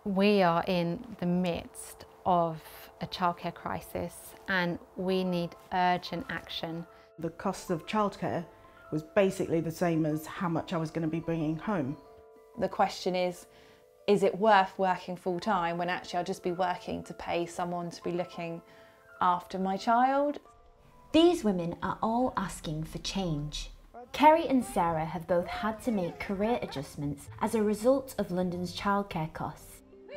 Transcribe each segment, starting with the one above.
We are in the midst of a childcare crisis and we need urgent action. The cost of childcare was basically the same as how much I was going to be bringing home. The question is it worth working full time when actually I'll just be working to pay someone to be looking after my child? These women are all asking for change. Kerry and Sarah have both had to make career adjustments as a result of London's childcare costs.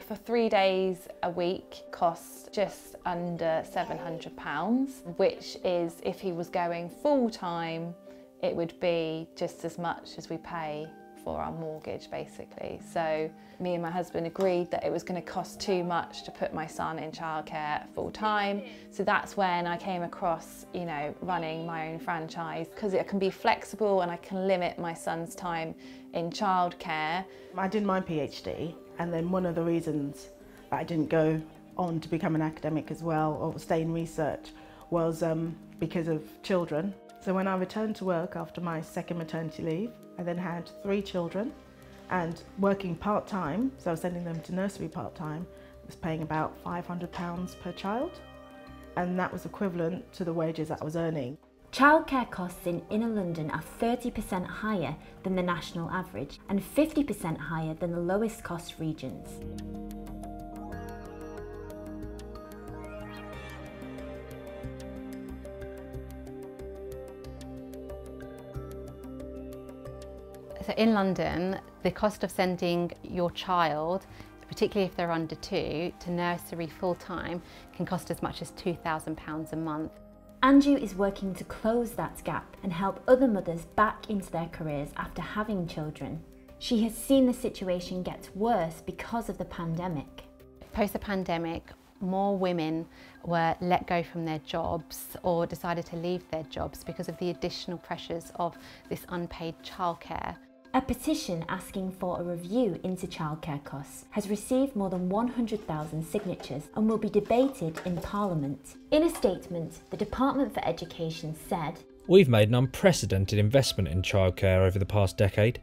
For 3 days a week costs just under £700, which is, if he was going full time, it would be just as much as we pay for our mortgage basically. So me and my husband agreed that it was going to cost too much to put my son in childcare full time. So that's when I came across, running my own franchise, because it can be flexible and I can limit my son's time in childcare. I did my PhD, and then one of the reasons that I didn't go on to become an academic as well or stay in research was because of children. So when I returned to work after my second maternity leave, I then had 3 children and working part-time, so I was sending them to nursery part-time, I was paying about £500 per child, and that was equivalent to the wages that I was earning. Childcare costs in inner London are 30% higher than the national average and 50% higher than the lowest cost regions. So in London, the cost of sending your child, particularly if they're under 2, to nursery full-time can cost as much as £2,000 a month. Andrew is working to close that gap and help other mothers back into their careers after having children. She has seen the situation get worse because of the pandemic. Post the pandemic, more women were let go from their jobs or decided to leave their jobs because of the additional pressures of this unpaid childcare. A petition asking for a review into childcare costs has received more than 100,000 signatures and will be debated in Parliament. In a statement, the Department for Education said, "We've made an unprecedented investment in childcare over the past decade.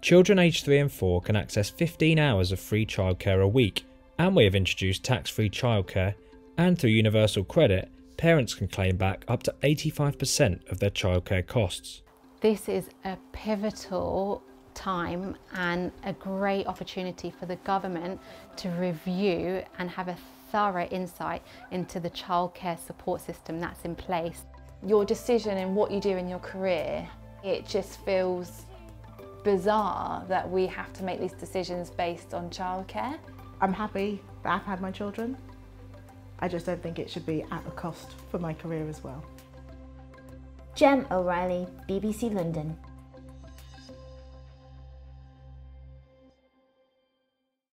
Children aged 3 and 4 can access 15 hours of free childcare a week, and we have introduced tax-free childcare, and through universal credit, parents can claim back up to 85% of their childcare costs." This is a pivotal time and a great opportunity for the government to review and have a thorough insight into the childcare support system that's in place. Your decision in what you do in your career, it just feels bizarre that we have to make these decisions based on childcare. I'm happy that I've had my children. I just don't think it should be at a cost for my career as well. Jem O'Reilly, BBC London.